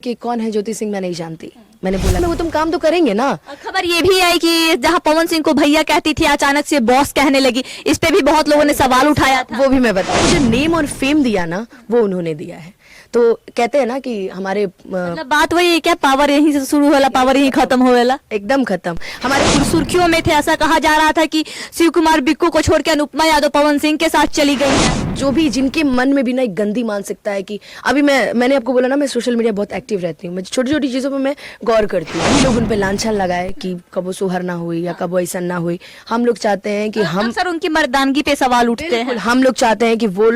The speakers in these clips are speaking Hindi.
कि कौन है ज्योति सिंह मैं नहीं जानती। मैंने बोला वो तुम काम तो करेंगे ना। खबर ये भी आई कि जहां पवन सिंह को भैया कहती थी अचानक से बॉस कहने लगी, इस पे भी बहुत लोगों ने सवाल उठाया था। वो भी मैं बताऊं, मुझे नेम और फेम दिया ना वो उन्होंने दिया है। तो कहते हैं ना कि हमारे मतलब बात वही है क्या, पावर यहीं से शुरू होला पावर यहीं खत्म होवेला? एकदम खत्म। हमारे सुर्खियों में थे, ऐसा कहा जा रहा था कि शिव कुमार बिक्कू को छोड़ के अनुपमा यादव पवन सिंह के साथ चली गई है। जो भी जिनके मन में भी ना एक गंदी मानसिकता है कि अभी मैंने आपको बोला ना, मैं सोशल मीडिया बहुत एक्टिव रहती हूँ, छोटी छोटी चीजों पर मैं गौर करती हूँ। लोग उन पे लांछन लगाए कि कब वो सोहर ना हुई या कब वो ऐसा ना हुई। हम लोग चाहते हैं कि हम अक्सर उनकी मर्दानगी पे सवाल उठते हैं। हम लोग चाहते हैं कि वो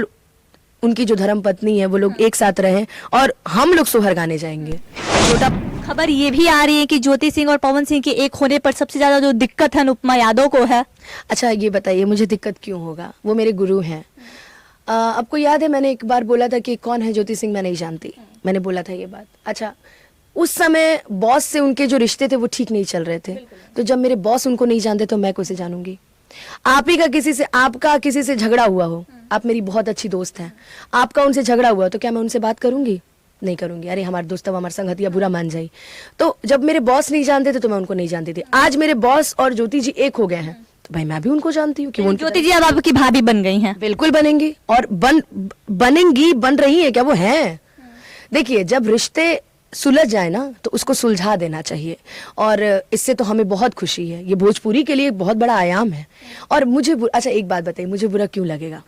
उनकी जो धर्म पत्नी है वो लोग एक साथ रहें और हम लोग सोहर गाने जाएंगे। छोटा खबर ये भी आ रही है कि ज्योति सिंह और पवन सिंह के एक होने पर सबसे ज्यादा जो दिक्कत है अनुपमा यादव को है। अच्छा ये बताइए मुझे दिक्कत क्यों होगा, वो मेरे गुरु हैं। आपको याद है मैंने एक बार बोला था कि कौन है ज्योति सिंह मैं नहीं जानती। मैंने बोला था ये बात। अच्छा उस समय बॉस से उनके जो रिश्ते थे वो ठीक नहीं चल रहे थे। तो जब मेरे बॉस उनको नहीं जानते तो मैं कैसे जानूंगी। आप ही का आपका किसी से झगड़ा हुआ हो, आप मेरी बहुत अच्छी दोस्त हैं, आपका उनसे झगड़ा हुआ तो क्या मैं उनसे बात करूंगी? नहीं करूंगी। अरे हमारे दोस्त हमारे संगतिया बुरा मान जाए। तो जब मेरे बॉस नहीं जानते थे तो मैं उनको नहीं जानती थी। आज मेरे बॉस और ज्योति जी एक हो गए हैं तो भाई मैं भी उनको जानती हूँ कि ज्योति जी अब आपकी भाभी बन गई हैं। बिल्कुल बनेंगी और बनेंगी, बन रही है क्या वो हैं। देखिए जब रिश्ते सुलझ जाए ना तो उसको सुलझा देना चाहिए और इससे तो हमें बहुत खुशी है। ये भोजपुरी के लिए एक बहुत बड़ा आयाम है। और मुझे अच्छा एक बात बताइए, मुझे बुरा क्यों लगेगा?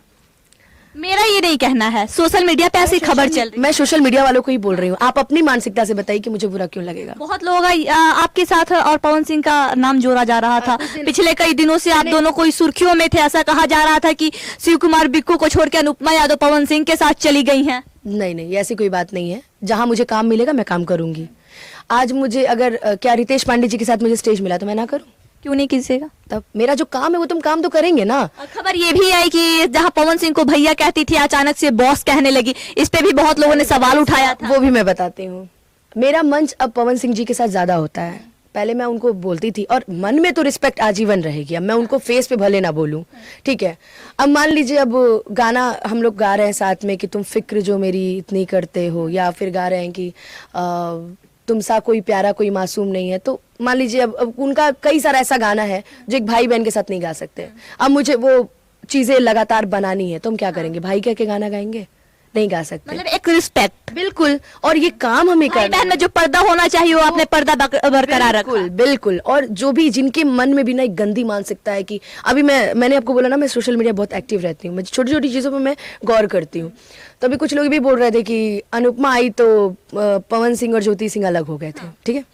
मेरा ये नहीं कहना है, सोशल मीडिया पे ऐसी खबर चल रही है। मैं सोशल मीडिया वालों को ही बोल रही हूँ। आप अपनी मानसिकता से बताइए कि मुझे बुरा क्यों लगेगा। बहुत लोग आपके साथ और पवन सिंह का नाम जोड़ा जा रहा था। पिछले कई दिनों से आप दोनों कोई सुर्खियों में थे, ऐसा कहा जा रहा था कि शिव कुमार बिक्कू को छोड़ के अनुपमा यादव पवन सिंह के साथ चली गई हैं। नहीं ऐसी कोई बात नहीं है। जहां मुझे काम मिलेगा मैं काम करूंगी। आज मुझे अगर क्या रितेश पांडे जी के साथ मुझे स्टेज मिला तो मैं ना करूं? क्यों नहीं कीजिएगा? तब मेरा जो काम है वो तुम काम तो करेंगे ना। खबर ये भी आई कि जहां पवन सिंह को भैया कहती थी अचानक से बॉस कहने लगी, इस पे भी बहुत लोगों ने सवाल उठाया था। वो भी मैं बताती हूँ। मेरा मंच अब पवन सिंह जी के साथ ज्यादा होता है। पहले मैं उनको बोलती थी और मन में तो रिस्पेक्ट आजीवन रहेगी। अब मैं उनको फेस पे भले ना बोलूं, ठीक है। अब मान लीजिए अब गाना हम लोग गा रहे हैं साथ में कि तुम फिक्र जो मेरी इतनी करते हो, या फिर गा रहे हैं कि तुम सा कोई प्यारा कोई मासूम नहीं है। तो मान लीजिए अब उनका कई सारा ऐसा गाना है जो एक भाई बहन के साथ नहीं गा सकते। अब मुझे वो चीजें लगातार बनानी है तो हम क्या करेंगे? भाई कह के गाना गाएंगे? नहीं गा सकते। मतलब एक रिस्पेक्ट। बिल्कुल। और ये काम हमें करना है। जो पर्दा होना चाहिए वो आपने पर्दा बरकरार रखा। बिल्कुल। और जो भी जिनके मन में भी ना एक गंदी मानसिकता है कि अभी मैंने आपको बोला ना, मैं सोशल मीडिया बहुत एक्टिव रहती हूँ, छोटी छोटी चीजों पर मैं गौर करती हूँ। तो अभी कुछ लोग भी बोल रहे थे कि अनुपमा आई तो पवन सिंह और ज्योति सिंह अलग हो गए थे। ठीक है,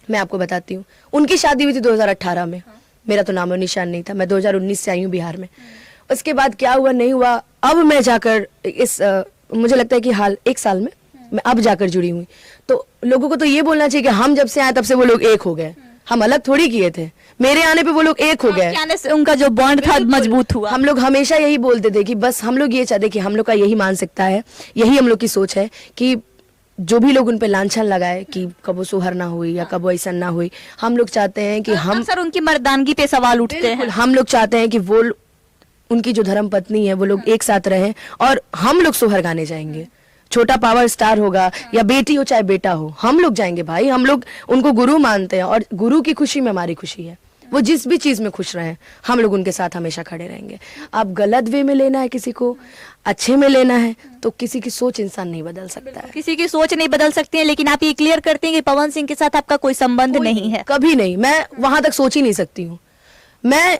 मैं आपको बताती हूँ। उनकी शादी हुई थी 2018 में। मेरा तो नामो निशान नहीं था। मैं 2019 से आई हूँ बिहार में। उसके बाद क्या हुआ नहीं हुआ, अब मैं जाकर इस मुझे लगता है कि हाल 1 साल में मैं अब जाकर जुड़ी हुई। तो लोगों को तो ये बोलना चाहिए कि हम जब से आए तब से वो लोग एक हो गए। हम अलग थोड़ी किए थे, मेरे आने पे वो लोग एक हो गए। आने से उनका जो बॉन्ड था मजबूत हुआ। हम लोग हमेशा यही बोलते थे कि बस हम लोग ये चाहते कि हम लोग का यही मानसिकता है, यही हम लोग की सोच है कि जो भी लोग उन पे लांछन लगाए कि कब वो सोहर ना हुई या कब वो ऐसा ना हुई, हम लोग चाहते हैं कि हम अक्सर उनकी मर्दानगी पे सवाल उठते हैं। हम लोग चाहते हैं कि वो उनकी जो धर्म पत्नी है वो लोग एक साथ रहें और हम लोग सोहर गाने जाएंगे। छोटा पावर स्टार होगा या बेटी हो चाहे बेटा हो, हम लोग जाएंगे भाई। हम लोग उनको गुरु मानते हैं और गुरु की खुशी में हमारी खुशी है। वो जिस भी चीज में खुश रहें हम लोग उनके साथ हमेशा खड़े रहेंगे। आप गलत वे में लेना है, किसी को अच्छे में लेना है, तो किसी की सोच इंसान नहीं बदल सकता है। किसी की सोच नहीं बदल सकती है, लेकिन आप ये क्लियर करते हैं कि पवन सिंह के साथ आपका कोई संबंध नहीं है? कभी नहीं। मैं वहां तक सोच ही नहीं सकती हूँ। मैं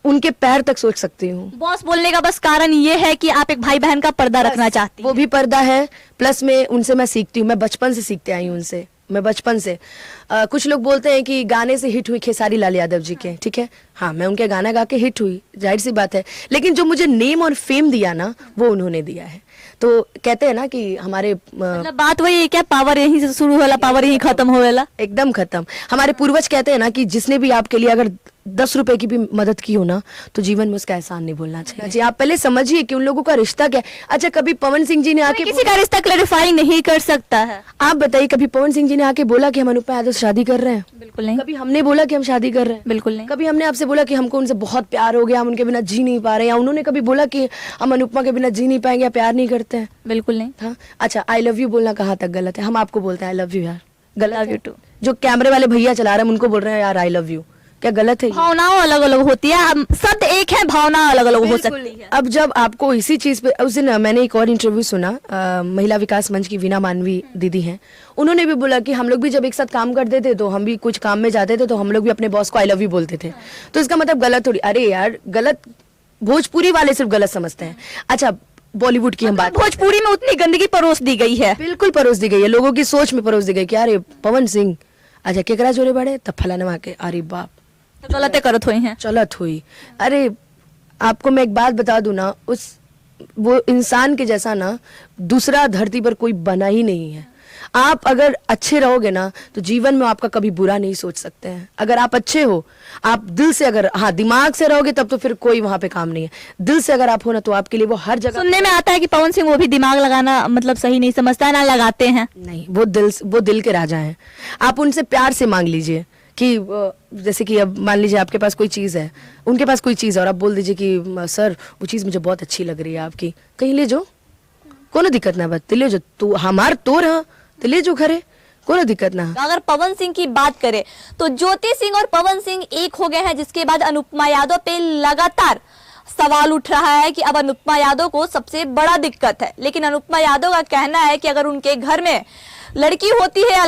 उनके पैर तक सोच सकती हूँ। बॉस बोलने का बस कारण ये है कि आप एक भाई बहन का पर्दा रखना चाहती हैं। वो भी पर्दा है, प्लस में उनसे मैं सीखती हूँ। मैं बचपन से सीखते आई हूँ उनसे। मैं बचपन से कुछ लोग बोलते हैं कि गाने से हिट हुई खेसारी लाल यादव जी के, ठीक है। हाँ मैं उनके गाना गा के हिट हुई, जाहिर सी बात है। लेकिन जो मुझे नेम और फेम दिया ना वो उन्होंने दिया है। तो कहते हैं ना कि हमारे मतलब बात वही है क्या, पावर यहीं से शुरू होला पावर यहीं खत्म होवेला? एकदम खत्म। हमारे पूर्वज कहते हैं ना कि जिसने भी आपके लिए अगर 10 रुपए की भी मदद की हो ना तो जीवन में उसका एहसान नहीं भूलना चाहिए। जी आप पहले समझिए कि उन लोगों का रिश्ता क्या है। अच्छा कभी पवन सिंह जी ने आके किसी का रिश्ता क्लैरिफाई नहीं कर सकता है। आप बताइए, कभी पवन सिंह जी ने आके बोला कि हम अनुपमा यादव से शादी कर रहे हैं? बिल्कुल नहीं, कभी हमने बोला कि हम शादी कर रहे हैं? बिल्कुल नहीं, कभी हमने आपसे बोला कि हमको उनसे बहुत प्यार हो गया, हम उनके बिना जी नहीं पा रहे, या उन्होंने कभी बोला कि हम अनुपमा के बिना जी नहीं पाएंगे या प्यार नहीं करते हैं? बिल्कुल नहीं। हाँ, अच्छा, आई लव यू बोलना कहाँ तक गलत है? हम आपको बोलते हैं आई लव यू यार, गलत लव है? You too. जो कैमरे वाले भैया चला रहे हैं हम उनको बोल रहे हैं यार आई लव यू, क्या गलत है ये? भावनाओं अलग अलग होती है, शब्द एक है, भावना अलग अलग हो सकती है। अब जब आपको इसी चीज पे, उस दिन मैंने एक और इंटरव्यू सुना, महिला विकास मंच की वीना मानवी दीदी हैं, उन्होंने भी बोला कि हम लोग भी जब एक साथ काम करते थे तो हम भी कुछ काम में जाते थे तो हम लोग भी अपने बॉस को आई लव यू बोलते थे। तो इसका मतलब गलत थोड़ी, अरे यार गलत, भोजपुरी वाले सिर्फ गलत समझते हैं। अच्छा, बॉलीवुड की हम बात, भोजपुरी में उतनी गंदगी परोस दी गई है, बिल्कुल परोस दी गई है, लोगों की सोच में परोस दी गई कि अरे पवन सिंह, अच्छा केकरा जोरे बड़े तब फलाने वहां के, अरे बाप तो गलतें करत हुई हैं। चलत हुई। अरे आपको मैं एक बात बता दूं ना, वो इंसान के जैसा ना दूसरा धरती पर कोई बना ही नहीं है। आप अगर अच्छे रहोगे ना तो जीवन में आपका कभी बुरा नहीं सोच सकते हैं। अगर आप अच्छे हो, आप दिल से, अगर हाँ दिमाग से रहोगे तब तो फिर कोई वहां पे काम नहीं है। दिल से अगर आप हो ना तो आपके लिए वो हर जगह। सुनने में आता है कि पवन सिंह वो भी दिमाग लगाना मतलब सही नहीं समझता है, ना लगाते हैं। नहीं, वो दिल के राजा हैं। आप उनसे प्यार से मांग लीजिए कि जैसे कि अब मान लीजिए आपके पास कोई चीज़ है, उनके पास कोई चीज़ है और आप बोल दीजिए कि सर वो चीज़ मुझे बहुत अच्छी लग रही है आपकी, कहीं ले जाओ, कोनो दिक्कत ना, बात ले जाओ, तू हमार तो रहा तो ले जाओ घरे, कोनो दिक्कत ना। अगर पवन सिंह की बात करें तो ज्योति सिंह और पवन सिंह एक हो गए हैं, जिसके बाद अनुपमा यादव पे लगातार सवाल उठ रहा है कि अब अनुपमा यादव को सबसे बड़ा दिक्कत है। लेकिन अनुपमा यादव का कहना है कि अगर उनके घर में लड़की होती है या